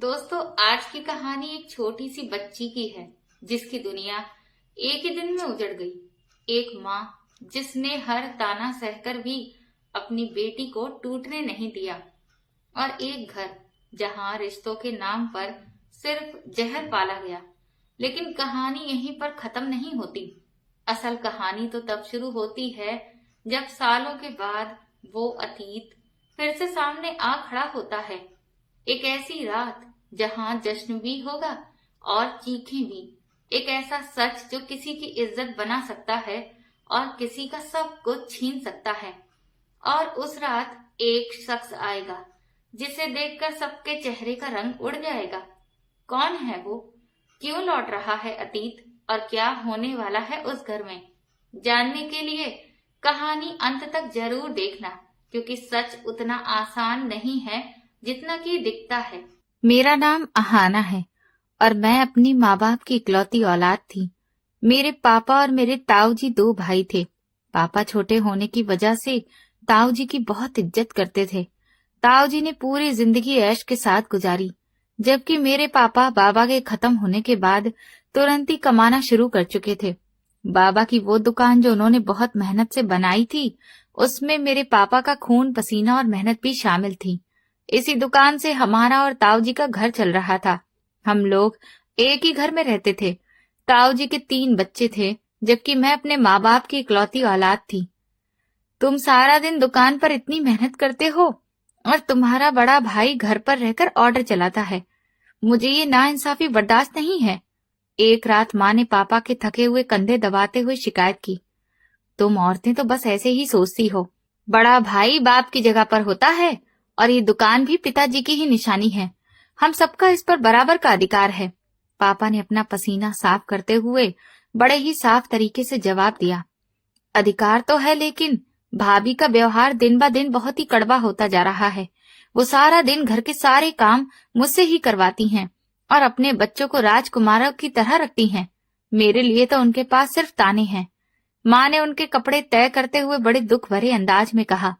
दोस्तों, आज की कहानी एक छोटी सी बच्ची की है जिसकी दुनिया एक ही दिन में उजड़ गई। एक माँ जिसने हर ताना सहकर भी अपनी बेटी को टूटने नहीं दिया, और एक घर जहाँ रिश्तों के नाम पर सिर्फ जहर पाला गया। लेकिन कहानी यहीं पर खत्म नहीं होती। असल कहानी तो तब शुरू होती है जब सालों के बाद वो अतीत फिर से सामने आ खड़ा होता है। एक ऐसी रात जहां जश्न भी होगा और चीखें भी। एक ऐसा सच जो किसी की इज्जत बना सकता है और किसी का सब कुछ छीन सकता है। और उस रात एक शख्स आएगा जिसे देखकर सबके चेहरे का रंग उड़ जाएगा। कौन है वो? क्यों लौट रहा है अतीत? और क्या होने वाला है उस घर में? जानने के लिए कहानी अंत तक जरूर देखना, क्योंकि सच उतना आसान नहीं है जितना कि दिखता है। मेरा नाम अहाना है और मैं अपनी माँ बाप की इकलौती औलाद थी। मेरे पापा और मेरे ताऊ जी दो भाई थे। पापा छोटे होने की वजह से ताऊ जी की बहुत इज्जत करते थे। ताऊ जी ने पूरी जिंदगी ऐश के साथ गुजारी, जबकि मेरे पापा बाबा के खत्म होने के बाद तुरंत ही कमाना शुरू कर चुके थे। बाबा की वो दुकान जो उन्होंने बहुत मेहनत से बनाई थी, उसमें मेरे पापा का खून पसीना और मेहनत भी शामिल थी। इसी दुकान से हमारा और ताऊ जी का घर चल रहा था। हम लोग एक ही घर में रहते थे। ताऊ जी के 3 बच्चे थे, जबकि मैं अपने माँ बाप की इकलौती औलाद थी। तुम सारा दिन दुकान पर इतनी मेहनत करते हो और तुम्हारा बड़ा भाई घर पर रहकर ऑर्डर चलाता है। मुझे ये नाइंसाफी बर्दाश्त नहीं है। एक रात माँ ने पापा के थके हुए कंधे दबाते हुए शिकायत की, तुम औरतें तो बस ऐसे ही सोचती हो। बड़ा भाई बाप की जगह पर होता है और ये दुकान भी पिताजी की ही निशानी है। हम सबका इस पर बराबर का अधिकार है। पापा ने अपना पसीना साफ करते हुए बड़े ही साफ तरीके से जवाब दिया। अधिकार तो है, लेकिन भाभी का व्यवहार दिन ब दिन बहुत ही कड़वा होता जा रहा है। वो सारा दिन घर के सारे काम मुझसे ही करवाती हैं और अपने बच्चों को राजकुमारों की तरह रखती हैं। मेरे लिए तो उनके पास सिर्फ ताने हैं। माँ ने उनके कपड़े तय करते हुए बड़े दुख भरे अंदाज में कहा,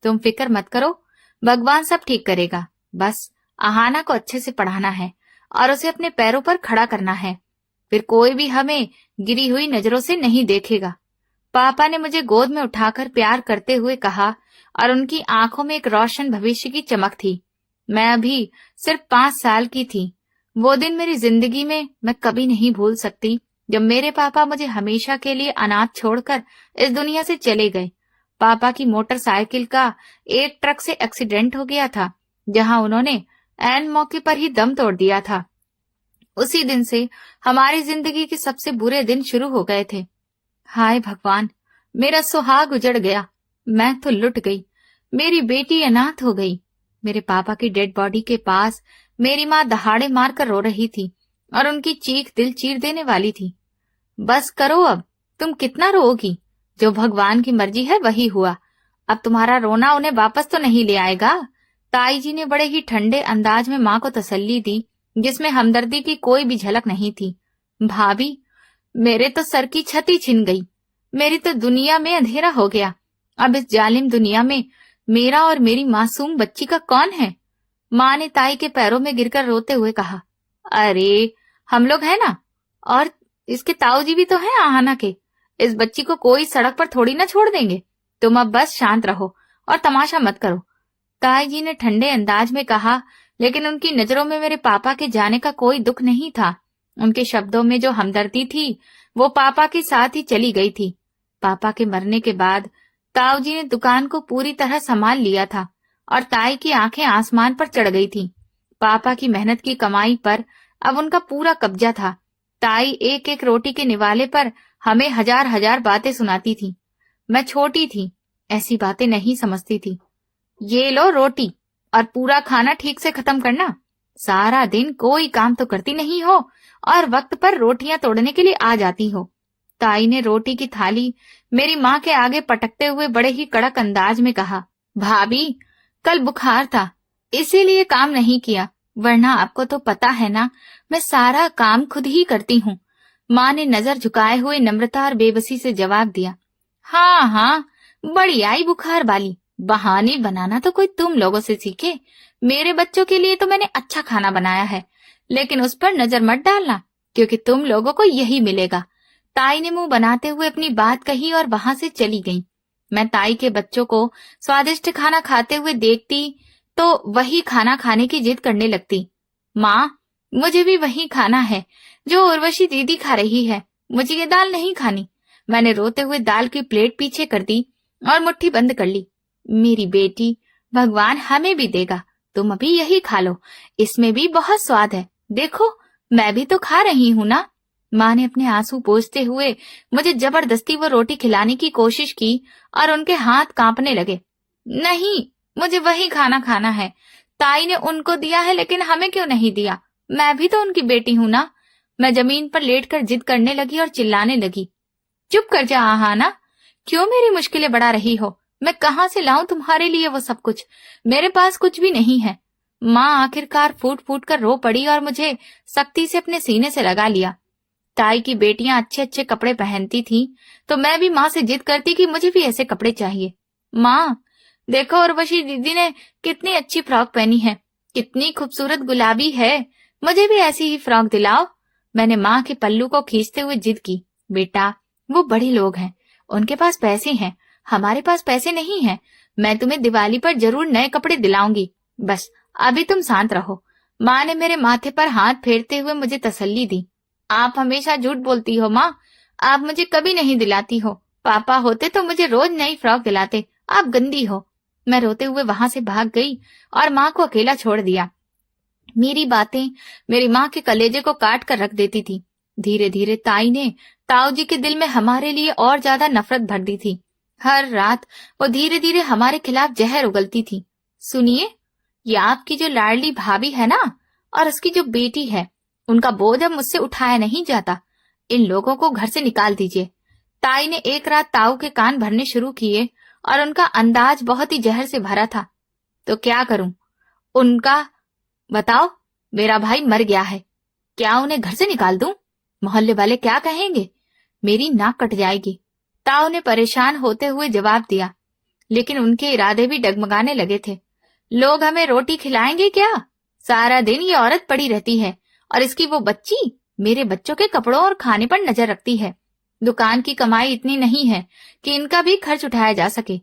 तुम फिक्र मत करो, भगवान सब ठीक करेगा। बस अहाना को अच्छे से पढ़ाना है और उसे अपने पैरों पर खड़ा करना है, फिर कोई भी हमें गिरी हुई नजरों से नहीं देखेगा। पापा ने मुझे गोद में उठाकर प्यार करते हुए कहा और उनकी आंखों में एक रोशन भविष्य की चमक थी। मैं अभी सिर्फ 5 साल की थी। वो दिन मेरी जिंदगी में मैं कभी नहीं भूल सकती, जब मेरे पापा मुझे हमेशा के लिए अनाथ छोड़कर इस दुनिया से चले गए। पापा की मोटरसाइकिल का एक ट्रक से एक्सीडेंट हो गया था, जहां उन्होंने ऐन मौके पर ही दम तोड़ दिया था। उसी दिन से हमारी जिंदगी के सबसे बुरे दिन शुरू हो गए थे। हाय भगवान, मेरा सुहाग उजड़ गया। मैं तो लुट गई। मेरी बेटी अनाथ हो गई। मेरे पापा की डेड बॉडी के पास मेरी माँ दहाड़े मारकर रो रही थी और उनकी चीख दिल चीर देने वाली थी। बस करो अब, तुम कितना रोओगी? जो भगवान की मर्जी है वही हुआ। अब तुम्हारा रोना उन्हें वापस तो नहीं ले आएगा। ताई जी ने बड़े ही ठंडे अंदाज में माँ को तसल्ली दी, जिसमें हमदर्दी की कोई भी झलक नहीं थी। भाभी, मेरे तो सर की छत ही छिन गई। मेरी तो दुनिया में अंधेरा हो गया। अब इस जालिम दुनिया में मेरा और मेरी मासूम बच्ची का कौन है? माँ ने ताई के पैरों में गिरकर रोते हुए कहा, अरे हम लोग हैं ना, और इसके ताऊ जी भी तो हैं आहाना के। इस बच्ची को कोई सड़क पर थोड़ी ना छोड़ देंगे। तुम अब बस शांत रहो और तमाशा मत करो, ताई जी ने ठंडे अंदाज में कहा। लेकिन उनकी नजरों में मेरे पापा के जाने का कोई दुख नहीं था। उनके शब्दों में जो हमदर्दी थी वो पापा के साथ ही चली गई थी। पापा के मरने के बाद ताऊ जी ने दुकान को पूरी तरह संभाल लिया था और ताई की आंखें आसमान पर चढ़ गई थी। पापा की मेहनत की कमाई पर अब उनका पूरा कब्जा था। ताई एक एक रोटी के निवाले पर हमें हजार हजार बातें सुनाती थी। मैं छोटी थी, ऐसी बातें नहीं समझती थी। ये लो रोटी और पूरा खाना ठीक से खत्म करना। सारा दिन कोई काम तो करती नहीं हो और वक्त पर रोटियां तोड़ने के लिए आ जाती हो। ताई ने रोटी की थाली मेरी माँ के आगे पटकते हुए बड़े ही कड़क अंदाज में कहा, भाभी, कल बुखार था इसीलिए काम नहीं किया, वरना आपको तो पता है ना, मैं सारा काम खुद ही करती हूँ। माँ ने नजर झुकाए हुए नम्रता और बेबसी से जवाब दिया, हाँ हाँ, बड़ी आई बुखार वाली। बहाने बनाना तो कोई तुम लोगों से सीखे। मेरे बच्चों के लिए तो मैंने अच्छा खाना बनाया है, लेकिन उस पर नजर मत डालना, क्योंकि तुम लोगों को यही मिलेगा। ताई ने मुंह बनाते हुए अपनी बात कही और वहां से चली गई। मैं ताई के बच्चों को स्वादिष्ट खाना खाते हुए देखती तो वही खाना खाने की जिद करने लगती। माँ, मुझे भी वही खाना है जो उर्वशी दीदी खा रही है, मुझे ये दाल नहीं खानी। मैंने रोते हुए दाल की प्लेट पीछे कर दी और मुट्ठी बंद कर ली। मेरी बेटी, भगवान हमें भी देगा, तुम अभी यही खा लो, इसमें भी बहुत स्वाद है, देखो मैं भी तो खा रही हूँ ना। माँ ने अपने आंसू पोंछते हुए मुझे जबरदस्ती वो रोटी खिलाने की कोशिश की और उनके हाथ कांपने लगे। नहीं, मुझे वही खाना खाना है, ताई ने उनको दिया है लेकिन हमें क्यों नहीं दिया, मैं भी तो उनकी बेटी हूँ ना। मैं जमीन पर लेटकर जिद करने लगी और चिल्लाने लगी। चुप कर जा आहाना, क्यों मेरी मुश्किलें बढ़ा रही हो, मैं कहाँ से लाऊं तुम्हारे लिए वो सब कुछ, मेरे पास कुछ भी नहीं है। माँ आखिरकार फूट फूट कर रो पड़ी और मुझे सख्ती से अपने सीने से लगा लिया। ताई की बेटियां अच्छे अच्छे कपड़े पहनती थीं, तो मैं भी माँ से जिद करती कि मुझे भी ऐसे कपड़े चाहिए। माँ देखो, उर्वशी दीदी ने कितनी अच्छी फ्रॉक पहनी है, कितनी खूबसूरत गुलाबी है, मुझे भी ऐसी ही फ्रॉक दिलाओ। मैंने माँ के पल्लू को खींचते हुए जिद की। बेटा, वो बड़े लोग हैं, उनके पास पैसे हैं, हमारे पास पैसे नहीं हैं। मैं तुम्हें दिवाली पर जरूर नए कपड़े दिलाऊंगी, बस अभी तुम शांत रहो। माँ ने मेरे माथे पर हाथ फेरते हुए मुझे तसल्ली दी। आप हमेशा झूठ बोलती हो माँ, आप मुझे कभी नहीं दिलाती हो, पापा होते तो मुझे रोज नई फ्रॉक दिलाते, आप गंदी हो। मैं रोते हुए वहां से भाग गई और माँ को अकेला छोड़ दिया। मेरी बातें मेरी माँ के कलेजे को काट कर रख देती थी। धीरे धीरे ताई ने ताऊ जी के दिल में हमारे लिए और ज्यादा नफरत भर दी थी। हर रात वो धीरे धीरे हमारे खिलाफ जहर उगलती थी। सुनिए, ये आपकी जो लाडली भाभी है ना, और उसकी जो बेटी है, उनका बोझ अब मुझसे उठाया नहीं जाता, इन लोगों को घर से निकाल दीजिए। ताई ने एक रात ताऊ के कान भरने शुरू किए और उनका अंदाज बहुत ही जहर से भरा था। तो क्या करूं? उनका बताओ, मेरा भाई मर गया है, क्या उन्हें घर से निकाल दूं? मोहल्ले वाले क्या कहेंगे? मेरी नाक कट जाएगी। ताऊ ने परेशान होते हुए जवाब दिया, लेकिन उनके इरादे भी डगमगाने लगे थे। लोग हमें रोटी खिलाएंगे क्या? सारा दिन ये औरत पड़ी रहती है और इसकी वो बच्ची मेरे बच्चों के कपड़ों और खाने पर नजर रखती है। दुकान की कमाई इतनी नहीं है कि इनका भी खर्च उठाया जा सके।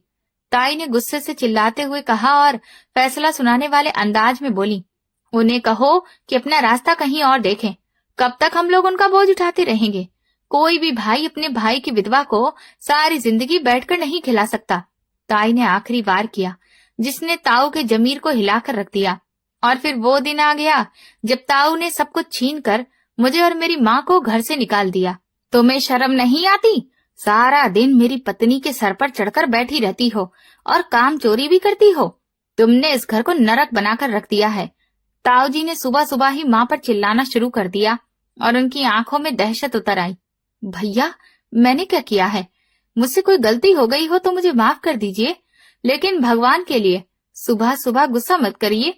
ताई ने गुस्से से चिल्लाते हुए कहा और फैसला सुनाने वाले अंदाज में बोली, उन्हें कहो कि अपना रास्ता कहीं और देखें, कब तक हम लोग उनका बोझ उठाते रहेंगे? कोई भी भाई अपने भाई की विधवा को सारी जिंदगी बैठकर नहीं खिला सकता। ताई ने आखिरी वार किया, जिसने ताऊ के जमीर को हिलाकर रख दिया। और फिर वो दिन आ गया जब ताऊ ने सब कुछ छीन कर मुझे और मेरी माँ को घर से निकाल दिया। तुम्हें शर्म नहीं आती? सारा दिन मेरी पत्नी के सर पर चढ़कर बैठी रहती हो और काम चोरी भी करती हो। तुमने इस घर को नरक बनाकर रख दिया है। ताऊ जी ने सुबह सुबह ही माँ पर चिल्लाना शुरू कर दिया और उनकी आंखों में दहशत उतर आई। भैया, मैंने क्या किया है? मुझसे कोई गलती हो गई हो तो मुझे माफ कर दीजिए, लेकिन भगवान के लिए सुबह सुबह गुस्सा मत करिए।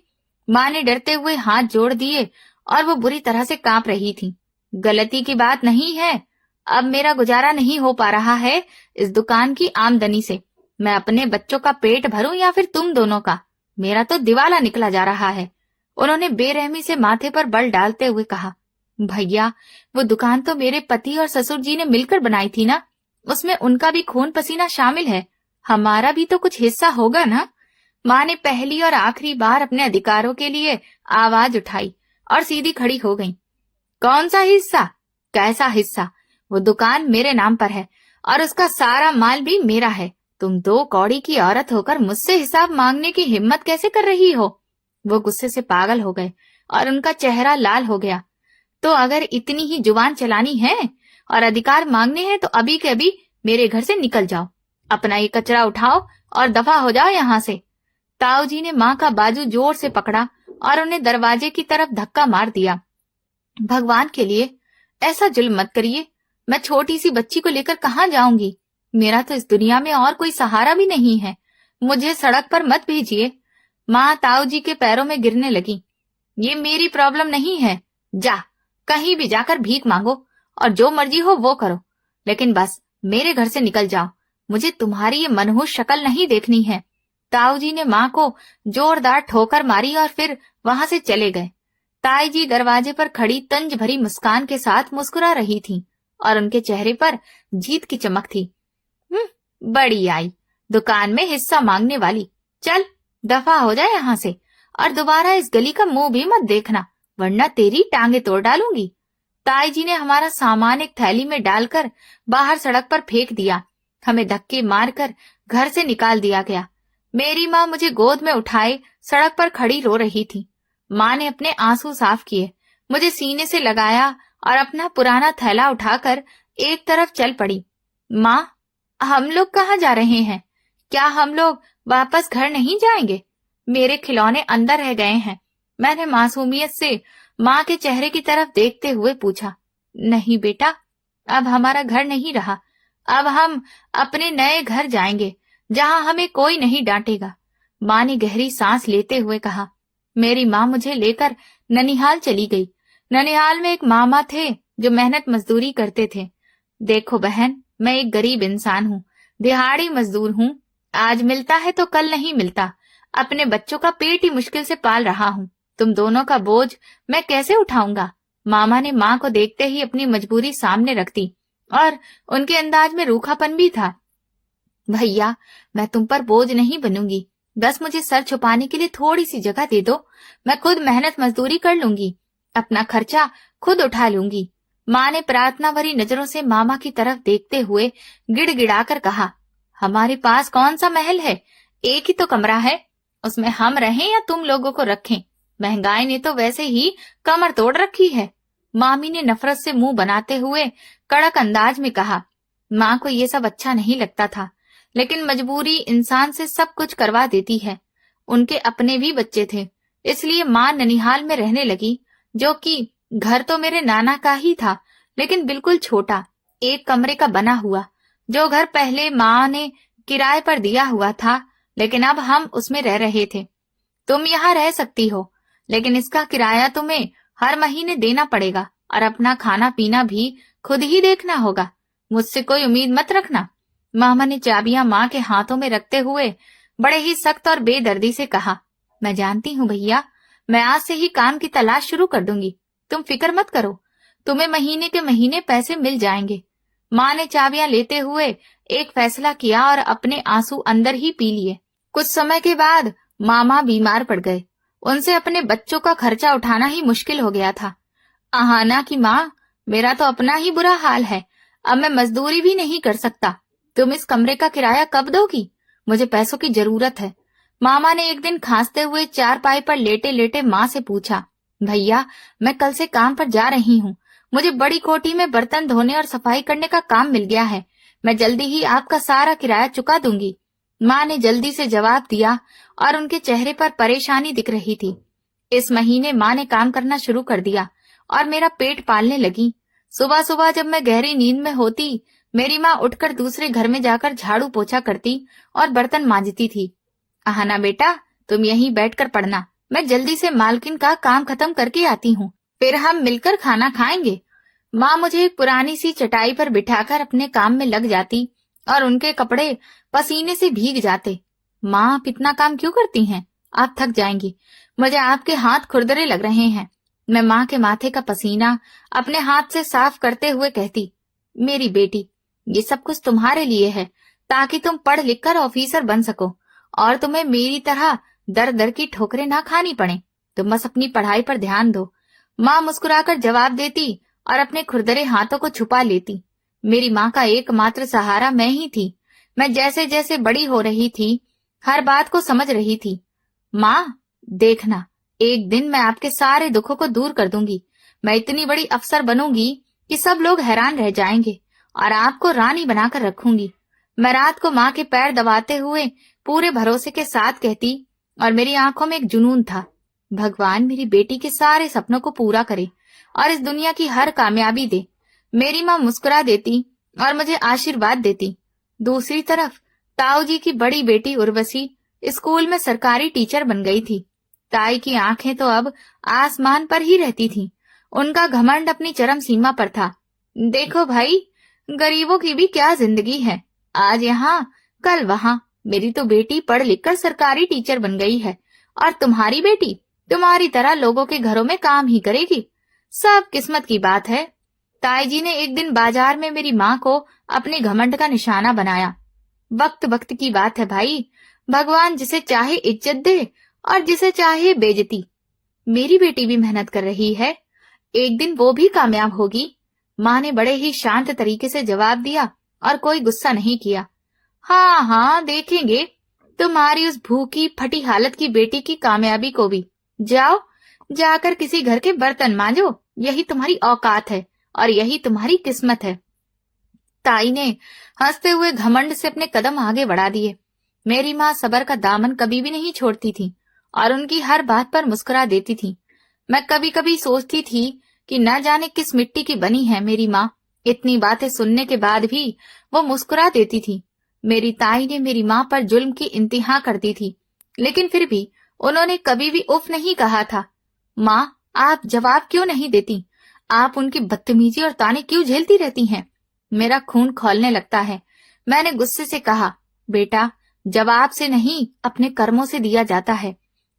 माँ ने डरते हुए हाथ जोड़ दिए और वो बुरी तरह से कांप रही थी। गलती की बात नहीं है, अब मेरा गुजारा नहीं हो पा रहा है इस दुकान की आमदनी से। मैं अपने बच्चों का पेट भरूं या फिर तुम दोनों का, मेरा तो दिवाला निकला जा रहा है। उन्होंने बेरहमी से माथे पर बल डालते हुए कहा, भैया, वो दुकान तो मेरे पति और ससुर जी ने मिलकर बनाई थी ना, उसमें उनका भी खून पसीना शामिल है, हमारा भी तो कुछ हिस्सा होगा ना। माँ ने पहली और आखिरी बार अपने अधिकारों के लिए आवाज उठाई और सीधी खड़ी हो गई। कौन सा हिस्सा? कैसा हिस्सा? वो दुकान मेरे नाम पर है और उसका सारा माल भी मेरा है। तुम दो कौड़ी की औरत होकर मुझसे हिसाब मांगने की हिम्मत कैसे कर रही हो? वो गुस्से से पागल हो गए और उनका चेहरा लाल हो गया। तो अगर इतनी ही जुबान चलानी है और अधिकार मांगने हैं तो अभी के अभी मेरे घर से निकल जाओ, अपना ये कचरा उठाओ और दफा हो जाओ यहाँ से। ताऊ जी ने माँ का बाजू जोर से पकड़ा और उन्हें दरवाजे की तरफ धक्का मार दिया। भगवान के लिए ऐसा जुल्म मत करिए, मैं छोटी सी बच्ची को लेकर कहाँ जाऊंगी? मेरा तो इस दुनिया में और कोई सहारा भी नहीं है, मुझे सड़क पर मत भेजिए। माँ ताऊ जी के पैरों में गिरने लगी। ये मेरी प्रॉब्लम नहीं है, जा कहीं भी जाकर भीख मांगो और जो मर्जी हो वो करो, लेकिन बस मेरे घर से निकल जाओ, मुझे तुम्हारी ये मनहूस शक्ल नहीं देखनी है। ताऊ ने माँ को जोरदार ठोकर मारी और फिर वहां से चले गए। ताई जी दरवाजे पर खड़ी तंज भरी मुस्कान के साथ मुस्कुरा रही थीं और उनके चेहरे पर जीत की चमक थी। बड़ी आई, दुकान में हिस्सा मांगने वाली। चल दफा हो जाए यहाँ से, और दोबारा इस गली का मुंह भी मत देखना, वरना तेरी टांगे तोड़ डालूंगी। ताई जी ने हमारा सामान एक थैली में डालकर बाहर सड़क पर फेंक दिया। हमें धक्के मारकर घर से निकाल दिया गया। मेरी माँ मुझे गोद में उठाए सड़क पर खड़ी रो रही थी। माँ ने अपने आंसू साफ किए, मुझे सीने से लगाया और अपना पुराना थैला उठाकर एक तरफ चल पड़ी। माँ, हम लोग कहाँ जा रहे हैं? क्या हम लोग वापस घर नहीं जाएंगे? मेरे खिलौने अंदर रह गए हैं, मैंने मासूमियत से माँ के चेहरे की तरफ देखते हुए पूछा। नहीं बेटा, अब हमारा घर नहीं रहा, अब हम अपने नए घर जाएंगे जहाँ हमें कोई नहीं डांटेगा। माँ ने गहरी सांस लेते हुए कहा। मेरी माँ मुझे लेकर ननिहाल चली गई। ननिहाल में एक मामा थे जो मेहनत मजदूरी करते थे। देखो बहन, मैं एक गरीब इंसान हूँ, दिहाड़ी मजदूर हूँ, आज मिलता है तो कल नहीं मिलता। अपने बच्चों का पेट ही मुश्किल से पाल रहा हूँ, तुम दोनों का बोझ मैं कैसे उठाऊंगा? मामा ने माँ को देखते ही अपनी मजबूरी सामने रख दी और उनके अंदाज में रूखापन भी था। भैया, मैं तुम पर बोझ नहीं बनूंगी, बस मुझे सर छुपाने के लिए थोड़ी सी जगह दे दो, मैं खुद मेहनत मजदूरी कर लूंगी, अपना खर्चा खुद उठा लूंगी। माँ ने प्रार्थना भरी नजरों से मामा की तरफ देखते हुए गिड़गिड़ाकर कहा। हमारे पास कौन सा महल है, एक ही तो कमरा है, उसमें हम रहें या तुम लोगों को रखें? महंगाई ने तो वैसे ही कमर तोड़ रखी है। मामी ने नफरत से मुंह बनाते हुए कड़क अंदाज में कहा। माँ को ये सब अच्छा नहीं लगता था, लेकिन मजबूरी इंसान से सब कुछ करवा देती है। उनके अपने भी बच्चे थे, इसलिए माँ ननिहाल में रहने लगी, जो कि घर तो मेरे नाना का ही था, लेकिन बिल्कुल छोटा, एक कमरे का बना हुआ। जो घर पहले माँ ने किराए पर दिया हुआ था, लेकिन अब हम उसमें रह रहे थे। तुम यहाँ रह सकती हो, लेकिन इसका किराया तुम्हें हर महीने देना पड़ेगा और अपना खाना पीना भी खुद ही देखना होगा। मुझसे कोई उम्मीद मत रखना। मामा ने चाबियां माँ के हाथों में रखते हुए बड़े ही सख्त और बेदर्दी से कहा। मैं जानती हूँ भैया, मैं आज से ही काम की तलाश शुरू कर दूंगी, तुम फिक्र मत करो, तुम्हें महीने के महीने पैसे मिल जाएंगे। माँ ने चाबियां लेते हुए एक फैसला किया और अपने आंसू अंदर ही पी लिए। कुछ समय के बाद मामा बीमार पड़ गए। उनसे अपने बच्चों का खर्चा उठाना ही मुश्किल हो गया था। आहाना की माँ, मेरा तो अपना ही बुरा हाल है, अब मैं मजदूरी भी नहीं कर सकता। तुम इस कमरे का किराया कब दोगी? मुझे पैसों की जरूरत है। मामा ने एक दिन खांसते हुए चारपाई पर लेटे लेटे माँ से पूछा। भैया, मैं कल से काम पर जा रही हूँ, मुझे बड़ी कोठी में बर्तन धोने और सफाई करने का काम मिल गया है, मैं जल्दी ही आपका सारा किराया चुका दूंगी। माँ ने जल्दी से जवाब दिया और उनके चेहरे पर परेशानी दिख रही थी। इस महीने माँ ने काम करना शुरू कर दिया और मेरा पेट पालने लगी। सुबह सुबह जब मैं गहरी नींद में होती, मेरी माँ उठकर दूसरे घर में जाकर झाड़ू पोछा करती और बर्तन मांजती थी। आहाना बेटा, तुम यहीं बैठकर पढ़ना, मैं जल्दी से मालकिन का काम खत्म करके आती हूँ, फिर हम मिलकर खाना खाएंगे। माँ मुझे एक पुरानी सी चटाई पर बिठाकर अपने काम में लग जाती और उनके कपड़े पसीने से भीग जाते। माँ, आप इतना काम क्यों करती हैं? आप थक जाएंगी, मुझे आपके हाथ खुरदरे लग रहे हैं। मैं माँ के माथे का पसीना अपने हाथ से साफ करते हुए कहती, मेरी बेटी, ये सब कुछ तुम्हारे लिए है, ताकि तुम पढ़ लिख कर ऑफिसर बन सको और तुम्हें मेरी तरह दर दर की ठोकरें ना खानी पड़े। तुम बस अपनी पढ़ाई पर ध्यान दो। माँ मुस्कुराकर जवाब देती और अपने खुरदरे हाथों को छुपा लेती। मेरी माँ का एकमात्र सहारा मैं ही थी। मैं जैसे जैसे बड़ी हो रही थी, हर बात को समझ रही थी। माँ, देखना, एक दिन मैं आपके सारे दुखों को दूर कर दूंगी। मैं इतनी बड़ी अफसर बनूंगी कि सब लोग हैरान रह जाएंगे और आपको रानी बनाकर रखूंगी। मैं रात को माँ के पैर दबाते हुए पूरे भरोसे के साथ कहती और मेरी आंखों में एक जुनून था, भगवान मेरी बेटी के सारे सपनों को पूरा करे और इस दुनिया की हर कामयाबी दे। मेरी माँ मुस्कुरा देती और मुझे आशीर्वाद देती। दूसरी तरफ ताऊ जी की बड़ी बेटी उर्वशी स्कूल में सरकारी टीचर बन गई थी। ताई की आंखें तो अब आसमान पर ही रहती थीं। उनका घमंड अपनी चरम सीमा पर था। देखो भाई, गरीबों की भी क्या जिंदगी है, आज यहाँ कल वहाँ, मेरी तो बेटी पढ़ लिखकर सरकारी टीचर बन गई है और तुम्हारी बेटी तुम्हारी तरह लोगों के घरों में काम ही करेगी। सब किस्मत की बात है। ताई जी ने एक दिन बाजार में मेरी माँ को अपने घमंड का निशाना बनाया। वक्त वक्त की बात है भाई, भगवान जिसे चाहे इज्जत दे और जिसे चाहे बेइज्जती। मेरी बेटी भी मेहनत कर रही है, एक दिन वो भी कामयाब होगी। माँ ने बड़े ही शांत तरीके से जवाब दिया और कोई गुस्सा नहीं किया। हाँ हाँ, देखेंगे तुम्हारी उस भूखी फटी हालत की बेटी की कामयाबी को भी। जाओ, जाकर किसी घर के बर्तन मांजो, यही तुम्हारी औकात है और यही तुम्हारी किस्मत है। ताई ने हंसते हुए घमंड से अपने कदम आगे बढ़ा दिए। मेरी माँ सबर का दामन कभी भी नहीं छोड़ती थी और उनकी हर बात पर मुस्कुरा देती थी। मैं कभी कभी सोचती थी कि न जाने किस मिट्टी की बनी है मेरी माँ। इतनी बातें सुनने के बाद भी वो मुस्कुरा देती थी। मेरी ताई ने मेरी माँ पर जुल्म की इंतहा कर दी थी, लेकिन फिर भी उन्होंने कभी भी उफ नहीं कहा था। माँ, आप जवाब क्यों नहीं देती? आप उनकी बदतमीजी और ताने क्यों झेलती रहती हैं? मेरा खून खौलने लगता है। मैंने गुस्से से कहा, बेटा, जवाब से नहीं अपने कर्मों से दिया जाता है।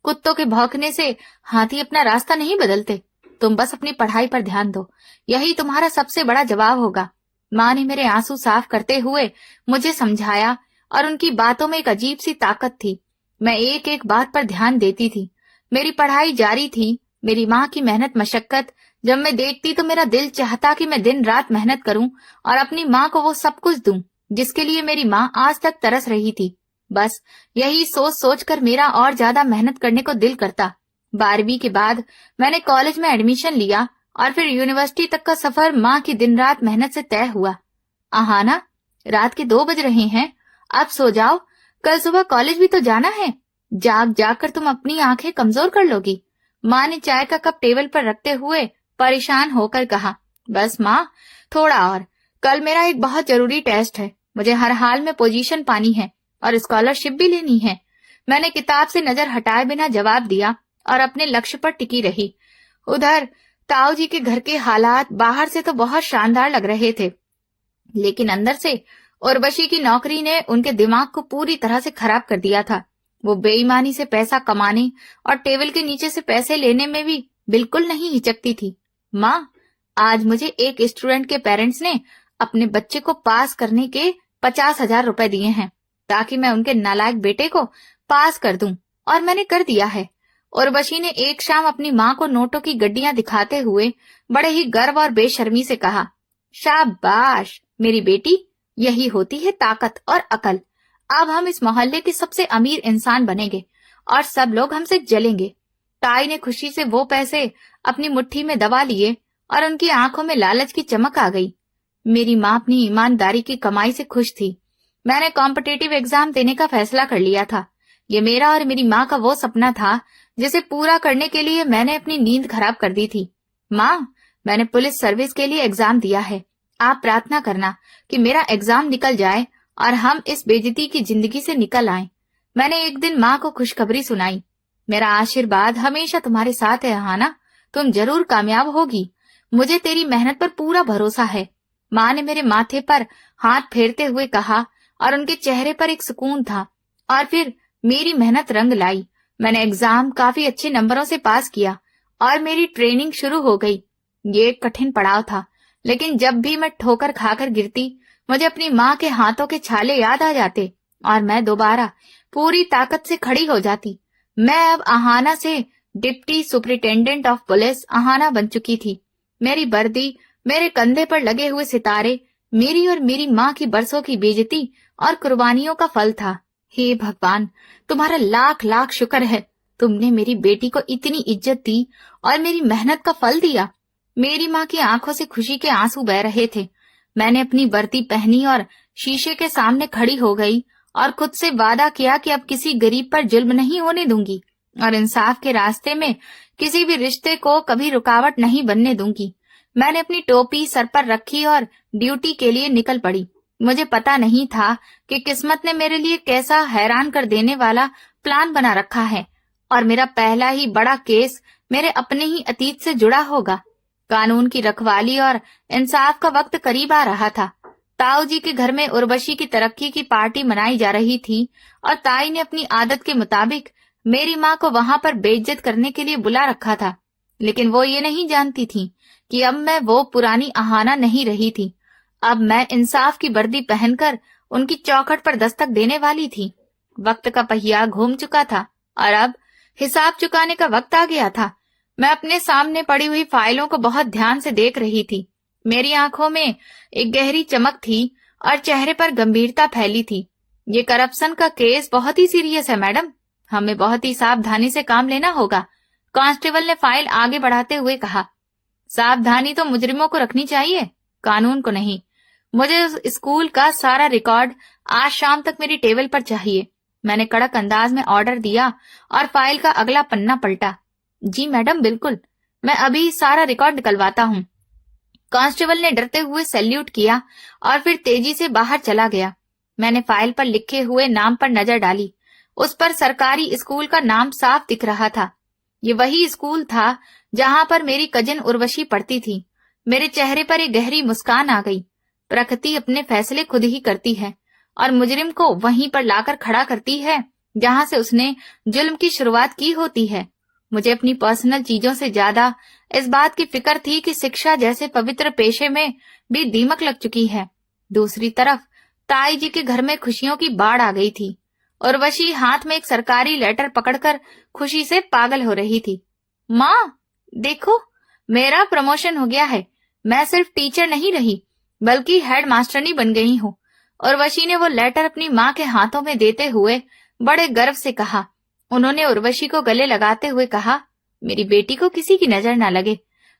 कुत्तों के भौंकने से हाथी अपना रास्ता नहीं बदलते। तुम बस अपनी पढ़ाई पर ध्यान दो, यही तुम्हारा सबसे बड़ा जवाब होगा। माँ ने मेरे आंसू साफ करते हुए मुझे समझाया और उनकी बातों में एक अजीब सी ताकत थी। मैं एक एक बात पर ध्यान देती थी। मेरी पढ़ाई जारी थी। मेरी माँ की मेहनत मशक्कत जब मैं देखती तो मेरा दिल चाहता कि मैं दिन रात मेहनत करूं और अपनी माँ को वो सब कुछ दूं जिसके लिए मेरी माँ आज तक तरस रही थी। बस यही सोच सोच कर मेरा और ज्यादा मेहनत करने को दिल करता। 12वीं के बाद मैंने कॉलेज में एडमिशन लिया और फिर यूनिवर्सिटी तक का सफर माँ की दिन रात मेहनत से तय हुआ। आहाना, रात के 2 बज रहे हैं, अब सो जाओ, कल सुबह कॉलेज भी तो जाना है। जाग जाग कर तुम अपनी आंखें कमजोर कर लोगी। माँ ने चाय का कप टेबल पर रखते हुए परेशान होकर कहा। बस माँ, थोड़ा और, कल मेरा एक बहुत जरूरी टेस्ट है। मुझे हर हाल में पोजीशन पानी है और स्कॉलरशिप भी लेनी है। मैंने किताब से नजर हटाए बिना जवाब दिया और अपने लक्ष्य पर टिकी रही। उधर ताऊ जी के घर के हालात बाहर से तो बहुत शानदार लग रहे थे, लेकिन अंदर से उर्वशी की नौकरी ने उनके दिमाग को पूरी तरह से खराब कर दिया था। वो बेईमानी से पैसा कमाने और टेबल के नीचे से पैसे लेने में भी बिल्कुल नहीं हिचकती थी। माँ, आज मुझे एक स्टूडेंट के पेरेंट्स ने अपने बच्चे को पास करने के 50,000 रुपए दिए हैं ताकि मैं उनके नालायक बेटे को पास कर दूं, और मैंने कर दिया है। उर्वशी ने एक शाम अपनी माँ को नोटों की गड्डियां दिखाते हुए बड़े ही गर्व और बेशर्मी से कहा। शाबाश मेरी बेटी, यही होती है ताकत और अकल। अब हम इस मोहल्ले के सबसे अमीर इंसान बनेंगे और सब लोग हमसे जलेंगे। ताई ने खुशी से वो पैसे अपनी मुट्ठी में दबा लिए और उनकी आंखों में लालच की चमक आ गई। मेरी माँ अपनी ईमानदारी की कमाई से खुश थी। मैंने कॉम्पिटिटिव एग्जाम देने का फैसला कर लिया था। ये मेरा और मेरी माँ का वो सपना था जिसे पूरा करने के लिए मैंने अपनी नींद खराब कर दी थी। माँ, मैंने पुलिस सर्विस के लिए एग्जाम दिया है। आप प्रार्थना करना कि मेरा एग्जाम निकल जाए और हम इस बेइज्जती की जिंदगी से निकल आएं। मैंने एक दिन माँ को खुशखबरी सुनाई। मेरा आशीर्वाद हमेशा तुम्हारे साथ है हाना, तुम जरूर कामयाब होगी। मुझे तेरी मेहनत पर पूरा भरोसा है। माँ ने मेरे माथे पर हाथ फेरते हुए कहा और उनके चेहरे पर एक सुकून था। और फिर मेरी मेहनत रंग लाई। मैंने एग्जाम काफी अच्छे नंबरों से पास किया और मेरी ट्रेनिंग शुरू हो गई। ये एक कठिन पड़ाव था, लेकिन जब भी मैं ठोकर खाकर गिरती मुझे अपनी माँ के हाथों के छाले याद आ जाते और मैं दोबारा पूरी ताकत से खड़ी हो जाती। मैं अब आहाना से deputy superintendent of police Aahana बन चुकी थी। मेरी वर्दी, मेरे कंधे पर लगे हुए सितारे मेरी और मेरी माँ की बरसों की बेइज्जती और कुर्बानियों का फल था। हे भगवान, तुम्हारा लाख लाख शुक्र है। तुमने मेरी बेटी को इतनी इज्जत दी और मेरी मेहनत का फल दिया। मेरी माँ की आंखों से खुशी के आंसू बह रहे थे। मैंने अपनी वर्दी पहनी और शीशे के सामने खड़ी हो गई और खुद से वादा किया कि अब किसी गरीब पर जुल्म नहीं होने दूंगी और इंसाफ के रास्ते में किसी भी रिश्ते को कभी रुकावट नहीं बनने दूंगी। मैंने अपनी टोपी सर पर रखी और ड्यूटी के लिए निकल पड़ी। मुझे पता नहीं था कि किस्मत ने मेरे लिए कैसा हैरान कर देने वाला प्लान बना रखा है और मेरा पहला ही बड़ा केस मेरे अपने ही अतीत से जुड़ा होगा। कानून की रखवाली और इंसाफ का वक्त करीब आ रहा था। ताऊ जी के घर में उर्वशी की तरक्की की पार्टी मनाई जा रही थी और ताई ने अपनी आदत के मुताबिक मेरी माँ को वहां पर बेइज्जत करने के लिए बुला रखा था। लेकिन वो ये नहीं जानती थी कि अब मैं वो पुरानी आहाना नहीं रही थी। अब मैं इंसाफ की वर्दी पहनकर उनकी चौखट पर दस्तक देने वाली थी। वक्त का पहिया घूम चुका था और अब हिसाब चुकाने का वक्त आ गया था। मैं अपने सामने पड़ी हुई फाइलों को बहुत ध्यान से देख रही थी। मेरी आंखों में एक गहरी चमक थी और चेहरे पर गंभीरता फैली थी। ये करप्शन का केस बहुत ही सीरियस है मैडम, हमें बहुत ही सावधानी से काम लेना होगा, कांस्टेबल ने फाइल आगे बढ़ाते हुए कहा। सावधानी तो मुजरिमों को रखनी चाहिए, कानून को नहीं। मुझे उस स्कूल का सारा रिकॉर्ड आज शाम तक मेरी टेबल पर चाहिए। मैंने कड़क अंदाज में ऑर्डर दिया और फाइल का अगला पन्ना पलटा। जी मैडम, बिल्कुल, मैं अभी सारा रिकॉर्ड निकलवाता हूँ। कांस्टेबल ने डरते हुए सैल्यूट किया और फिर तेजी से बाहर चला गया। मैंने फाइल पर लिखे हुए नाम पर नजर डाली। उस पर सरकारी स्कूल का नाम साफ दिख रहा था। ये वही स्कूल था जहां पर मेरी कजिन उर्वशी पढ़ती थी। मेरे चेहरे पर एक गहरी मुस्कान आ गई। प्रकृति अपने फैसले खुद ही करती है और मुजरिम को वहीं पर लाकर खड़ा करती है जहां से उसने जुल्म की शुरुआत की होती है। मुझे अपनी पर्सनल चीजों से ज्यादा इस बात की फिक्र थी कि शिक्षा जैसे पवित्र पेशे में भी दीमक लग चुकी है। दूसरी तरफ ताई जी के घर में खुशियों की बाढ़ आ गई थी। उर्वशी हाथ में एक सरकारी लेटर पकड़कर खुशी से पागल हो रही थी। माँ, देखो, मेरा प्रमोशन हो गया है। मैं सिर्फ टीचर नहीं रही बल्कि हेड मास्टरनी बन गई हूँ। उर्वशी ने वो लेटर अपनी माँ के हाथों में देते हुए बड़े गर्व से कहा। उन्होंने उर्वशी को गले लगाते हुए कहा, मेरी बेटी को किसी की नजर ना लगे।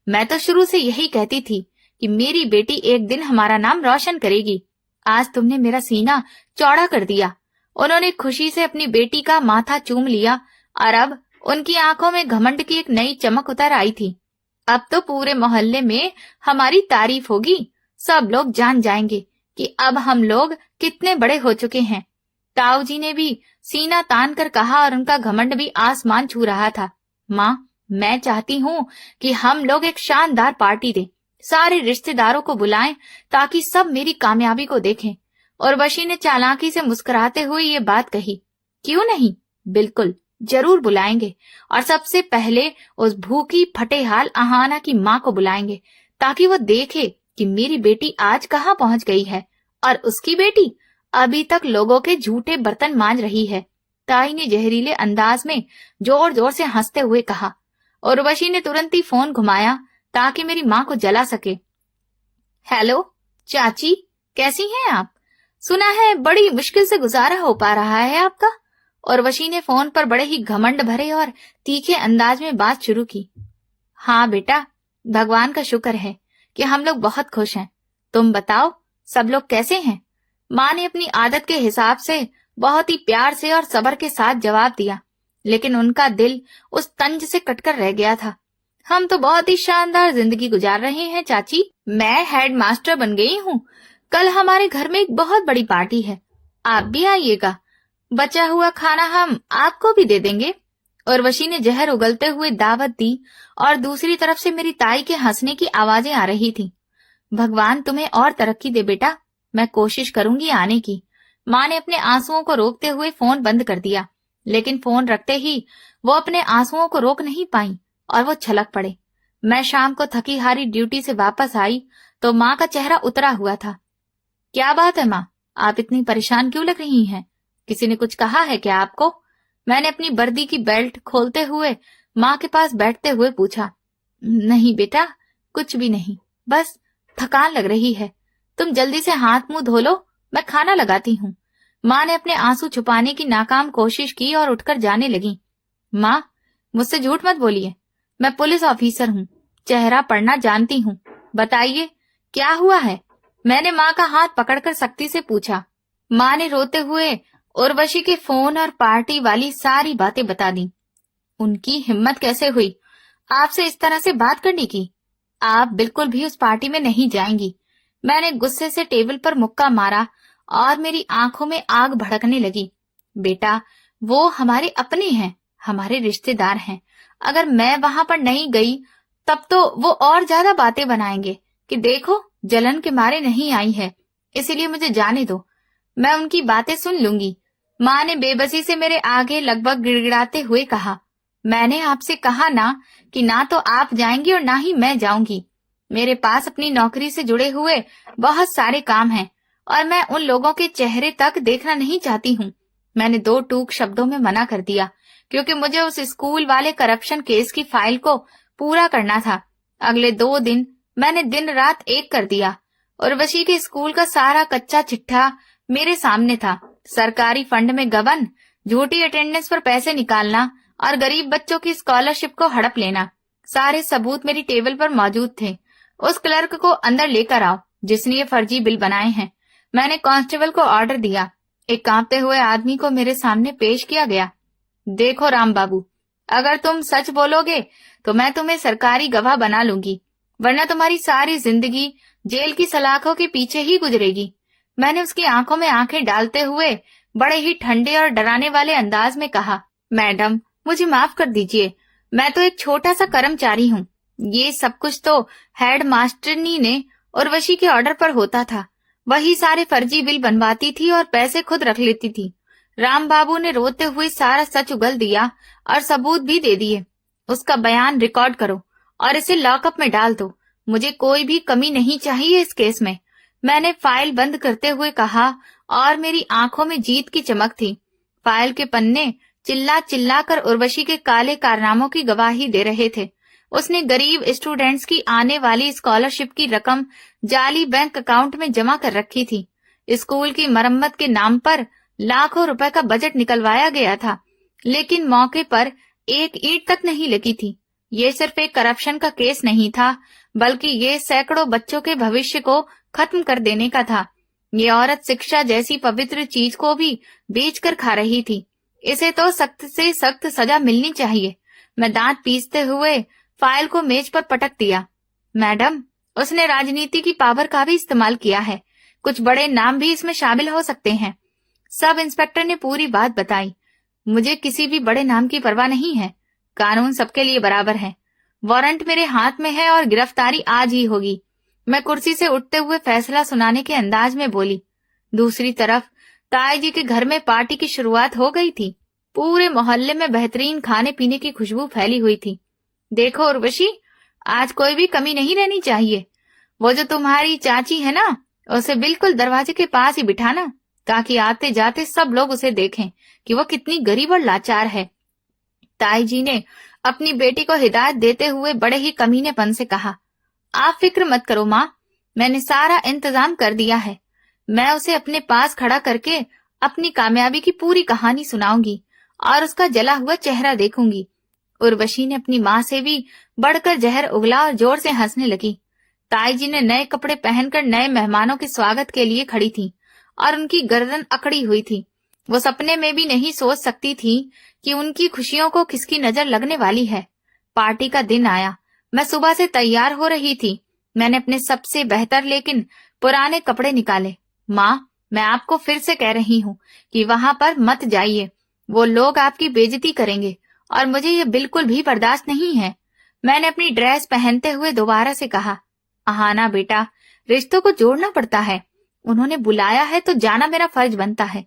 मैं तो शुरू से यही कहती थी कि मेरी बेटी एक दिन हमारा नाम रोशन करेगी। आज तुमने मेरा सीना चौड़ा कर दिया। उन्होंने खुशी से अपनी बेटी का माथा चूम लिया और अब उनकी आंखों में घमंड की एक नई चमक उतर आई थी। अब तो पूरे मोहल्ले में हमारी तारीफ होगी। सब लोग जान जाएंगे कि अब हम लोग कितने बड़े हो चुके हैं। ताऊ जी ने भी सीना तान कर कहा और उनका घमंड भी आसमान छू रहा था। माँ, मैं चाहती हूँ कि हम लोग एक शानदार पार्टी दें, सारे रिश्तेदारों को बुलाएं ताकि सब मेरी कामयाबी को देखें। उर्वशी ने चालाकी से मुस्कुराते हुए ये बात कही। क्यों नहीं, बिल्कुल जरूर बुलाएंगे और सबसे पहले उस भूखी फटेहाल आहाना की माँ को बुलाएंगे ताकि वो देखे कि मेरी बेटी आज कहाँ पहुंच गई है और उसकी बेटी अभी तक लोगों के झूठे बर्तन मांज रही है। ताई ने जहरीले अंदाज में जोर जोर से हंसते हुए कहा। उर्वशी ने तुरंत ही फोन घुमाया ताकि मेरी माँ को जला सके। हेलो चाची, कैसी हैं आप? सुना है बड़ी मुश्किल से गुजारा हो पा रहा है आपका। उर्वशी ने फोन पर बड़े ही घमंड भरे और तीखे अंदाज में बात शुरू की। हाँ बेटा, भगवान का शुक्र है कि हम लोग बहुत खुश हैं। तुम बताओ, सब लोग कैसे हैं? माँ ने अपनी आदत के हिसाब से बहुत ही प्यार से और सब्र के साथ जवाब दिया, लेकिन उनका दिल उस तंज से कटकर रह गया था। हम तो बहुत ही शानदार जिंदगी गुजार रहे हैं चाची। मैं हेड मास्टर बन गई हूँ। कल हमारे घर में एक बहुत बड़ी पार्टी है, आप भी आइएगा। बचा हुआ खाना हम आपको भी दे देंगे। उर्वशी ने जहर उगलते हुए दावत दी और दूसरी तरफ से मेरी ताई के हंसने की आवाजें आ रही थी। भगवान तुम्हें और तरक्की दे बेटा, मैं कोशिश करूंगी आने की। माँ ने अपने आंसुओं को रोकते हुए फोन बंद कर दिया, लेकिन फोन रखते ही वो अपने आंसुओं को रोक नहीं पाई और वो छलक पड़े। मैं शाम को थकी हारी ड्यूटी से वापस आई तो माँ का चेहरा उतरा हुआ था। क्या बात है माँ, आप इतनी परेशान क्यों लग रही हैं? किसी ने कुछ कहा है क्या आपको? मैंने अपनी वर्दी की बेल्ट खोलते हुए माँ के पास बैठते हुए पूछा। नहीं बेटा, कुछ भी नहीं, बस थकान लग रही है। तुम जल्दी से हाथ मुंह धो लो, मैं खाना लगाती हूँ। माँ ने अपने आंसू छुपाने की नाकाम कोशिश की और उठकर जाने लगी। माँ, मुझसे झूठ मत बोलिए, मैं पुलिस ऑफिसर हूँ, चेहरा पढ़ना जानती हूँ। बताइए क्या हुआ है? मैंने माँ का हाथ पकड़कर सख्ती से पूछा। माँ ने रोते हुए उर्वशी के फोन और पार्टी वाली सारी बातें बता दी। उनकी हिम्मत कैसे हुई आपसे इस तरह से बात करने की? आप बिल्कुल भी उस पार्टी में नहीं जाएंगी। मैंने गुस्से से टेबल पर मुक्का मारा और मेरी आंखों में आग भड़कने लगी। बेटा, वो हमारे अपने हैं, हमारे रिश्तेदार हैं। अगर मैं वहां पर नहीं गई तब तो वो और ज्यादा बातें बनाएंगे कि देखो जलन के मारे नहीं आई है। इसीलिए मुझे जाने दो, मैं उनकी बातें सुन लूंगी। माँ ने बेबसी से मेरे आगे लगभग गिड़गिड़ाते हुए कहा, मैंने आपसे कहा ना कि ना तो आप जाएंगी और ना ही मैं जाऊंगी। मेरे पास अपनी नौकरी से जुड़े हुए बहुत सारे काम हैं और मैं उन लोगों के चेहरे तक देखना नहीं चाहती हूँ। मैंने 2 टूक शब्दों में मना कर दिया, क्योंकि मुझे उस स्कूल वाले करप्शन केस की फाइल को पूरा करना था। अगले 2 दिन मैंने दिन रात एक कर दिया। उर्वशी के स्कूल का सारा कच्चा चिट्ठा मेरे सामने था। सरकारी फंड में गबन, झूठी अटेंडेंस पर पैसे निकालना और गरीब बच्चों की स्कॉलरशिप को हड़प लेना, सारे सबूत मेरी टेबल पर मौजूद थे। उस क्लर्क को अंदर लेकर आओ जिसने ये फर्जी बिल बनाए हैं। मैंने कांस्टेबल को ऑर्डर दिया। एक कांपते हुए आदमी को मेरे सामने पेश किया गया। देखो राम बाबू, अगर तुम सच बोलोगे तो मैं तुम्हें सरकारी गवाह बना लूंगी, वरना तुम्हारी सारी जिंदगी जेल की सलाखों के पीछे ही गुजरेगी। मैंने उसकी आंखों में आंखें डालते हुए बड़े ही ठंडे और डराने वाले अंदाज में कहा, मैडम मुझे माफ कर दीजिए, मैं तो एक छोटा सा कर्मचारी हूँ। ये सब कुछ तो हेड मास्टरनी ने उर्वशी के ऑर्डर पर होता था। वही सारे फर्जी बिल बनवाती थी और पैसे खुद रख लेती थी। राम बाबू ने रोते हुए सारा सच उगल दिया और सबूत भी दे दिए। उसका बयान रिकॉर्ड करो और इसे लॉकअप में डाल दो। मुझे कोई भी कमी नहीं चाहिए इस केस में। मैंने फाइल बंद करते हुए कहा और मेरी आंखों में जीत की चमक थी। फाइल के पन्ने चिल्ला चिल्ला कर उर्वशी के काले कारनामों की गवाही दे रहे थे। उसने गरीब स्टूडेंट्स की आने वाली स्कॉलरशिप की रकम जाली बैंक अकाउंट में जमा कर रखी थी। स्कूल की मरम्मत के नाम पर लाखों रुपए का बजट निकलवाया गया था, लेकिन मौके पर एक ईंट तक नहीं लगी थी। ये सिर्फ एक करप्शन का केस नहीं था, बल्कि ये सैकड़ों बच्चों के भविष्य को खत्म कर देने का था। ये औरत शिक्षा जैसी पवित्र चीज को भी बेचकर खा रही थी। इसे तो सख्त से सख्त सजा मिलनी चाहिए। मैं दांत पीसते हुए फाइल को मेज पर पटक दिया। मैडम, उसने राजनीति की पावर का भी इस्तेमाल किया है। कुछ बड़े नाम भी इसमें शामिल हो सकते हैं। सब इंस्पेक्टर ने पूरी बात बताई। मुझे किसी भी बड़े नाम की परवाह नहीं है। कानून सबके लिए बराबर है। वारंट मेरे हाथ में है और गिरफ्तारी आज ही होगी। मैं कुर्सी से उठते हुए फैसला सुनाने के अंदाज में बोली। दूसरी तरफ ताई जी के घर में पार्टी की शुरुआत हो गई थी। पूरे मोहल्ले में बेहतरीन खाने पीने की खुशबू फैली हुई थी। देखो उर्वशी, आज कोई भी कमी नहीं रहनी चाहिए। वो जो तुम्हारी चाची है ना, उसे बिल्कुल दरवाजे के पास ही बिठाना, ताकि आते जाते सब लोग उसे देखें कि वो कितनी गरीब और लाचार है। ताई जी ने अपनी बेटी को हिदायत देते हुए बड़े ही कमीनेपन से कहा, आप फिक्र मत करो माँ, मैंने सारा इंतजाम कर दिया है। मैं उसे अपने पास खड़ा करके अपनी कामयाबी की पूरी कहानी सुनाऊंगी और उसका जला हुआ चेहरा देखूंगी। उर्वशी ने अपनी माँ से भी बढ़कर जहर उगला और जोर से हंसने लगी। ताई जी ने नए कपड़े पहनकर नए मेहमानों के स्वागत के लिए खड़ी थी और उनकी गर्दन अकड़ी हुई थी। वो सपने में भी नहीं सोच सकती थी कि उनकी खुशियों को किसकी नजर लगने वाली है। पार्टी का दिन आया। मैं सुबह से तैयार हो रही थी। मैंने अपने सबसे बेहतर लेकिन पुराने कपड़े निकाले। माँ, मैं आपको फिर से कह रही हूँ कि वहां पर मत जाइए। वो लोग आपकी बेइज्जती करेंगे और मुझे ये बिल्कुल भी बर्दाश्त नहीं है। मैंने अपनी ड्रेस पहनते हुए दोबारा से कहा, आहाना बेटा, रिश्तों को जोड़ना पड़ता है। उन्होंने बुलाया है तो जाना मेरा फर्ज बनता है।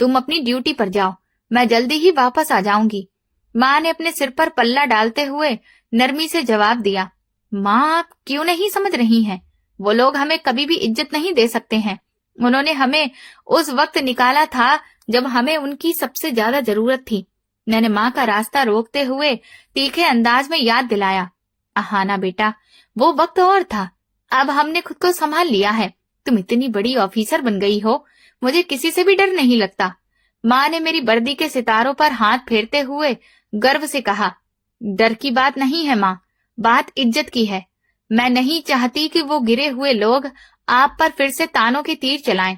तुम अपनी ड्यूटी पर जाओ, मैं जल्दी ही वापस आ जाऊंगी। माँ ने अपने सिर पर पल्ला डालते हुए नरमी से जवाब दिया। माँ, आप क्यों नहीं समझ रही हैं? वो लोग हमें कभी भी इज्जत नहीं दे सकते हैं। उन्होंने हमें उस वक्त निकाला था जब हमें उनकी सबसे ज्यादा जरूरत थी। मैंने माँ का रास्ता रोकते हुए तीखे अंदाज में याद दिलाया, आहाना बेटा, वो वक्त और था। अब हमने खुद को संभाल लिया है। तुम इतनी बड़ी ऑफिसर बन गई हो, मुझे किसी से भी डर नहीं लगता। माँ ने मेरी वर्दी के सितारों पर हाथ फेरते हुए गर्व से कहा, डर की बात नहीं है माँ, बात इज्जत की है। मैं नहीं चाहती कि वो गिरे हुए लोग आप पर फिर से तानों के तीर चलाएं।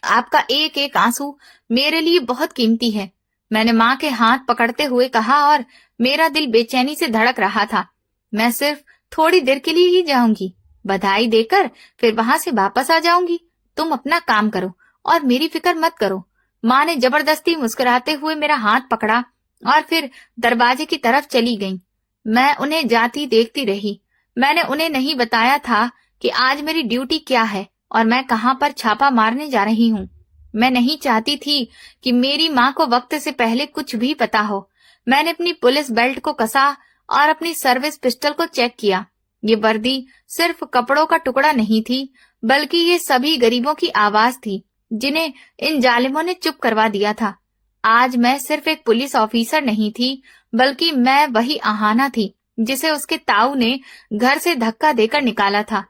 आपका एक एक आंसू मेरे लिए बहुत कीमती है। मैंने माँ के हाथ पकड़ते हुए कहा और मेरा दिल बेचैनी से धड़क रहा था। मैं सिर्फ थोड़ी देर के लिए ही जाऊंगी, बधाई देकर फिर वहां से वापस आ जाऊंगी। तुम अपना काम करो और मेरी फिक्र मत करो। माँ ने जबरदस्ती मुस्कुराते हुए मेरा हाथ पकड़ा और फिर दरवाजे की तरफ चली गईं। मैं उन्हें जाती देखती रही। मैंने उन्हें नहीं बताया था कि आज मेरी ड्यूटी क्या है और मैं कहां पर छापा मारने जा रही हूँ। मैं नहीं चाहती थी कि मेरी माँ को वक्त से पहले कुछ भी पता हो। मैंने अपनी पुलिस बेल्ट को कसा और अपनी सर्विस पिस्टल को चेक किया। ये वर्दी सिर्फ कपड़ों का टुकड़ा नहीं थी, बल्कि ये सभी गरीबों की आवाज थी जिन्हें इन जालिमों ने चुप करवा दिया था। आज मैं सिर्फ एक पुलिस ऑफिसर नहीं थी, बल्कि मैं वही आहाना थी जिसे उसके ताऊ ने घर से धक्का देकर निकाला था।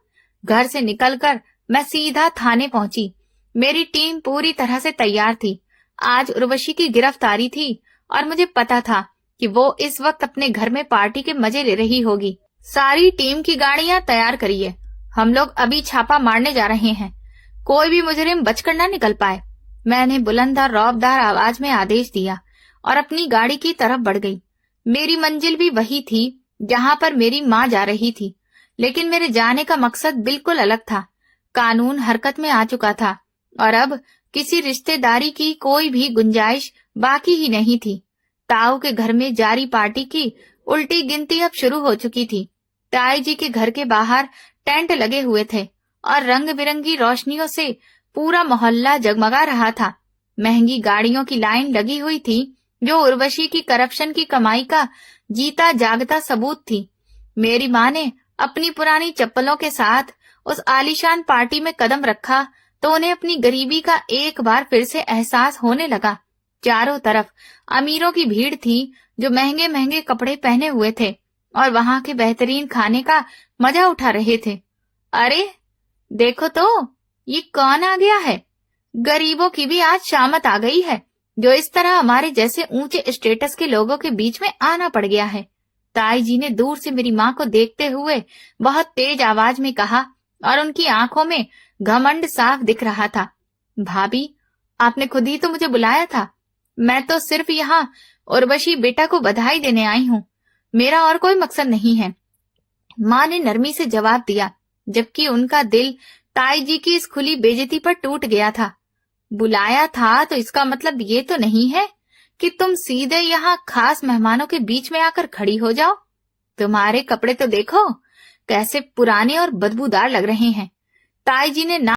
घर से निकलकर मैं सीधा थाने पहुंची। मेरी टीम पूरी तरह से तैयार थी। आज उर्वशी की गिरफ्तारी थी और मुझे पता था कि वो इस वक्त अपने घर में पार्टी के मजे ले रही होगी। सारी टीम की गाड़ियां तैयार करिए, हम लोग अभी छापा मारने जा रहे हैं। कोई भी मुजरिम बचकर न निकल पाए। मैंने बुलंद और रौबदार आवाज में आदेश दिया और अपनी गाड़ी की तरफ बढ़ गई। मेरी मंजिल भी वही थी जहां पर मेरी माँ जा रही थी, लेकिन मेरे जाने का मकसद बिल्कुल अलग था। कानून हरकत में आ चुका था और अब किसी रिश्तेदारी की कोई भी गुंजाइश बाकी ही नहीं थी। ताऊ के घर में जारी पार्टी की उल्टी गिनती अब शुरू हो चुकी थी। ताई जी के घर के बाहर टेंट लगे हुए थे और रंग बिरंगी रोशनियों से पूरा मोहल्ला जगमगा रहा था। महंगी गाड़ियों की लाइन लगी हुई थी जो उर्वशी की करप्शन की कमाई का जीता जागता सबूत थी। मेरी माँ ने अपनी पुरानी चप्पलों के साथ उस आलीशान पार्टी में कदम रखा तो उन्हें अपनी गरीबी का एक बार फिर से एहसास होने लगा। चारों तरफ अमीरों की भीड़ थी जो महंगे महंगे कपड़े पहने हुए थे और वहां के बेहतरीन खाने का मजा उठा रहे थे। अरे देखो तो, ये कौन आ गया है? गरीबों की भी आज शामत आ गई है, जो इस तरह हमारे जैसे ऊंचे स्टेटस के लोगों के बीच में आना पड़ गया है। ताई जी ने दूर से मेरी माँ को देखते हुए बहुत तेज आवाज में कहा और उनकी आंखों में घमंड साफ दिख रहा था। भाभी, आपने खुद ही तो मुझे बुलाया था। मैं तो सिर्फ यहाँ उर्वशी बेटा को बधाई देने आई हूँ, मेरा और कोई मकसद नहीं है। माँ ने नरमी से जवाब दिया, जबकि उनका दिल ताई जी की इस खुली बेइज्जती पर टूट गया था। बुलाया था तो इसका मतलब ये तो नहीं है कि तुम सीधे यहाँ खास मेहमानों के बीच में आकर खड़ी हो जाओ। तुम्हारे कपड़े तो देखो कैसे पुराने और बदबूदार लग रहे हैं। ताई जी ने